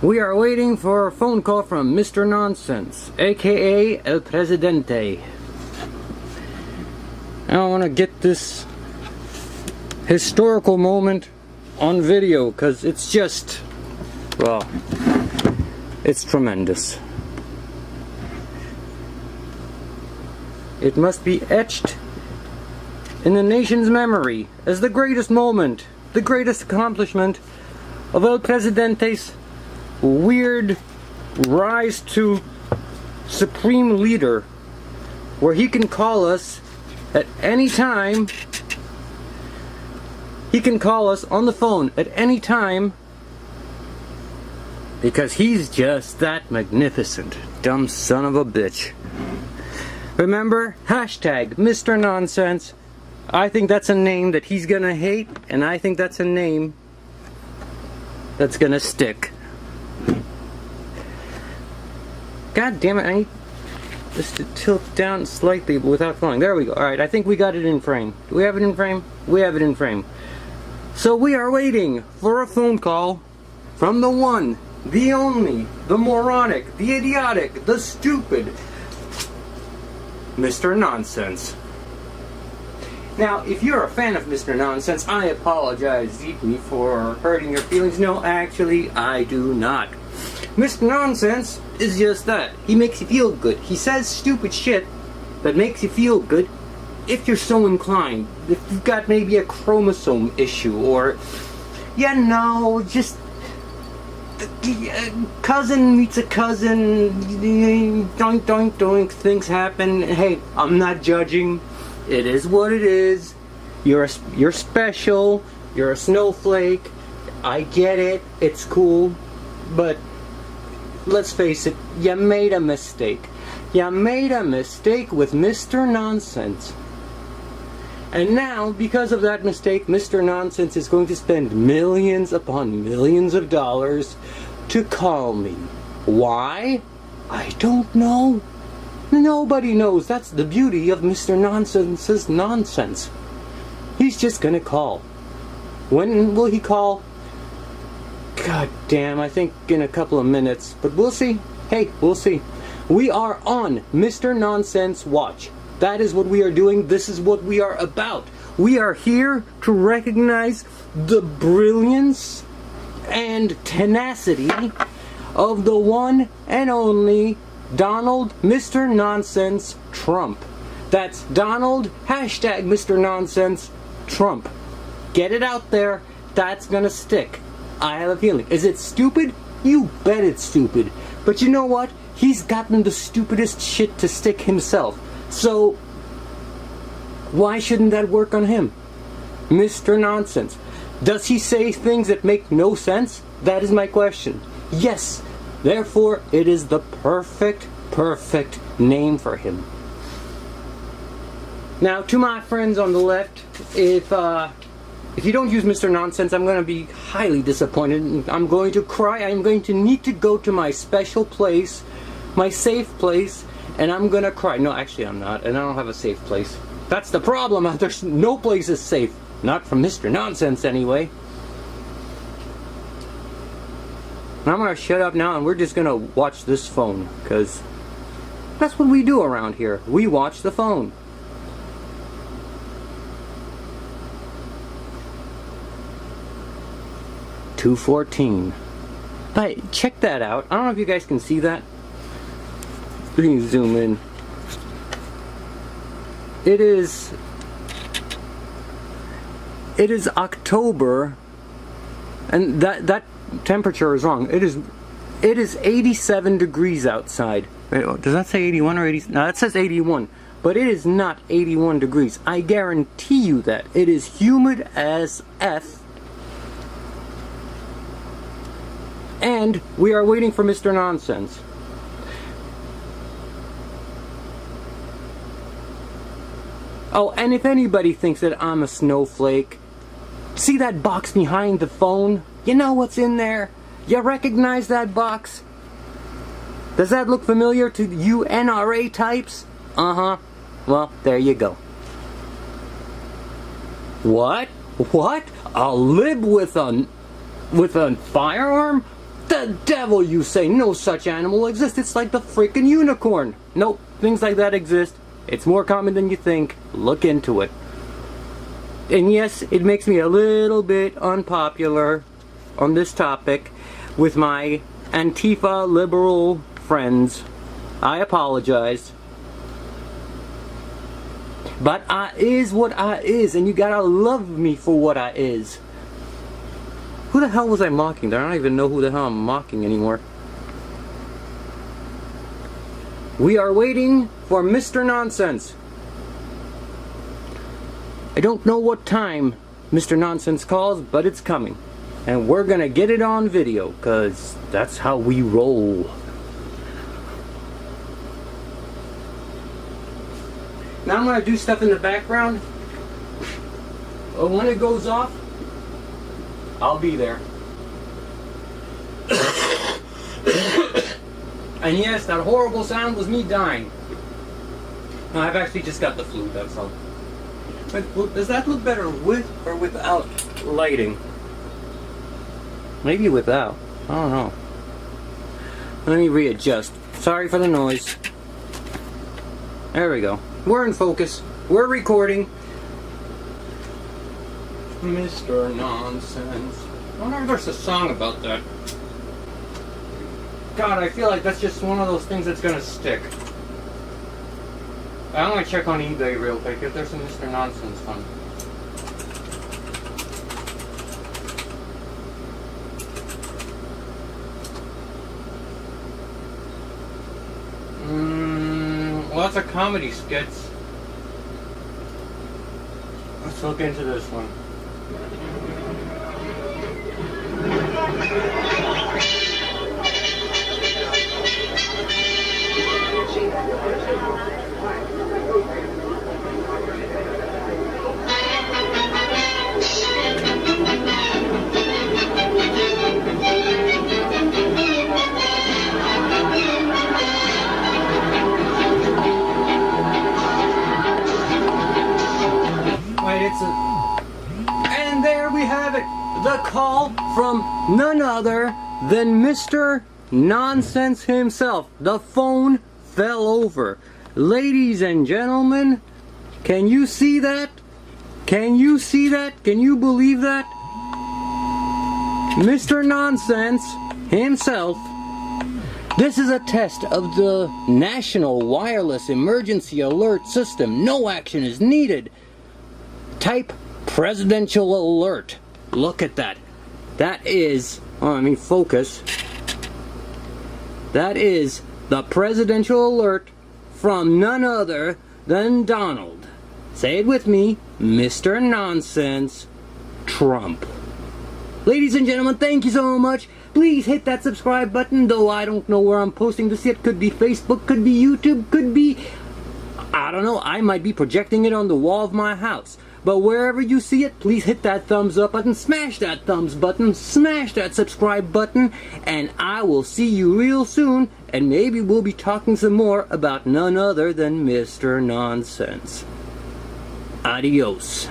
We are waiting for a phone call from Mr. Nonsense, aka El Presidente. I want to get this historical moment on video because it's just, well, it's tremendous. It must be etched in the nation's memory as the greatest moment, the greatest accomplishment of El Presidente's weird rise to supreme leader, where he can call us at any time. He can call us on the phone at any time because he's just that magnificent. Dumb son of a bitch. Remember, hashtag Mr. Nonsense. I think that's a name that he's gonna hate, and I think that's a name that's gonna stick. God damn it, I need this to tilt down slightly without falling. There we go. Alright, I think we got it in frame. Do we have it in frame? We have it in frame. So we are waiting for a phone call from the one, the only, the moronic, the idiotic, the stupid Mr. Nonsense. Now, if you're a fan of Mr. Nonsense, I apologize deeply for hurting your feelings. No, actually, I do not. Mr. Nonsense is just that. He makes you feel good. He says stupid shit that makes you feel good if you're so inclined. If you've got maybe a chromosome issue or, you know, just cousin meets a cousin, doink doink doink, things happen. Hey, I'm not judging. It is what it is. You're special. You're a snowflake. I get it. It's cool. But let's face it, you made a mistake. You made a mistake with Mr. Nonsense. And now, because of that mistake, Mr. Nonsense is going to spend millions upon millions of dollars to call me. Why? I don't know. Nobody knows. That's the beauty of Mr. Nonsense's nonsense. He's just gonna call. When will he call? God damn, I think in a couple of minutes. But we'll see. Hey, we'll see. We are on Mr. Nonsense watch. That is what we are doing. This is what we are about. We are here to recognize the brilliance and tenacity of the one and only Donald Mr. Nonsense Trump. That's Donald hashtag Mr. Nonsense Trump. Get it out there. That's gonna stick. I have a feeling. Is it stupid? You bet it's stupid. But you know what? He's gotten the stupidest shit to stick himself. So, why shouldn't that work on him? Mr. Nonsense. Does he say things that make no sense? That is my question. Yes. Therefore, it is the perfect name for him. Now, to my friends on the left, if you don't use Mr. Nonsense, I'm going to be highly disappointed. I'm going to cry. I'm going to need to go to my special place, my safe place, and I'm going to cry. No, actually I'm not, and I don't have a safe place. That's the problem. There's no place is safe. Not from Mr. Nonsense, anyway. I'm going to shut up now, and we're just going to watch this phone, because that's what we do around here. We watch the phone. $214. But check that out. I don't know if you guys can see that. Please zoom in. It is October, and that temperature is wrong. It is 87 degrees outside. Wait, does that say 81 or 80? No, that says 81. But it is not 81 degrees. I guarantee you that. It is humid as F. And we are waiting for Mr. Nonsense. Oh, and if anybody thinks that I'm a snowflake, see that box behind the phone? You know what's in there? You recognize that box? Does that look familiar to you NRA types? Uh-huh. Well, there you go. What? What? A lib with a firearm? The The devil, you say? No such animal exists. It's like the freaking unicorn. Nope, things like that exist. It's more common than you think. Look into it. And yes, it makes me a little bit unpopular on this topic with my Antifa liberal friends. I apologize. But I is what I is, and you gotta love me for what I is. Who the hell was I mocking there? I don't even know who the hell I'm mocking anymore. We are waiting for Mr. Nonsense. I don't know what time Mr. Nonsense calls, but it's coming. And we're gonna get it on video, cause that's how we roll. Now I'm gonna do stuff in the background. When it goes off, I'll be there. And yes, that horrible sound was me dying. No, I've actually just got the flu, that's all. But does that look better with or without lighting? Maybe without. I don't know. Let me readjust. Sorry for the noise. There we go. We're in focus. We're recording. Mr. Nonsense. I wonder if there's a song about that. God, I feel like that's just one of those things that's gonna stick. I'm gonna check on eBay real quick if there's some Mr. Nonsense fun. Lots of comedy skits. Let's look into this one. And there we have it, the call from none other than Mr. Nonsense himself. The phone fell over. Ladies and gentlemen, can you see that? Can you see that? Can you believe that? Mr. Nonsense himself. This is a test of the National Wireless Emergency Alert System. No action is needed. Type presidential alert. Look at that. That is, focus. That is the presidential alert from none other than Donald. Say it with me, Mr. Nonsense Trump. Ladies and gentlemen, thank you so much. Please hit that subscribe button, though I don't know where I'm posting this yet. Could be Facebook, could be YouTube, could be, I don't know, I might be projecting it on the wall of my house. But wherever you see it, please hit that thumbs up button, smash that thumbs button, smash that subscribe button, and I will see you real soon, and maybe we'll be talking some more about none other than Mr. Nonsense. Adios.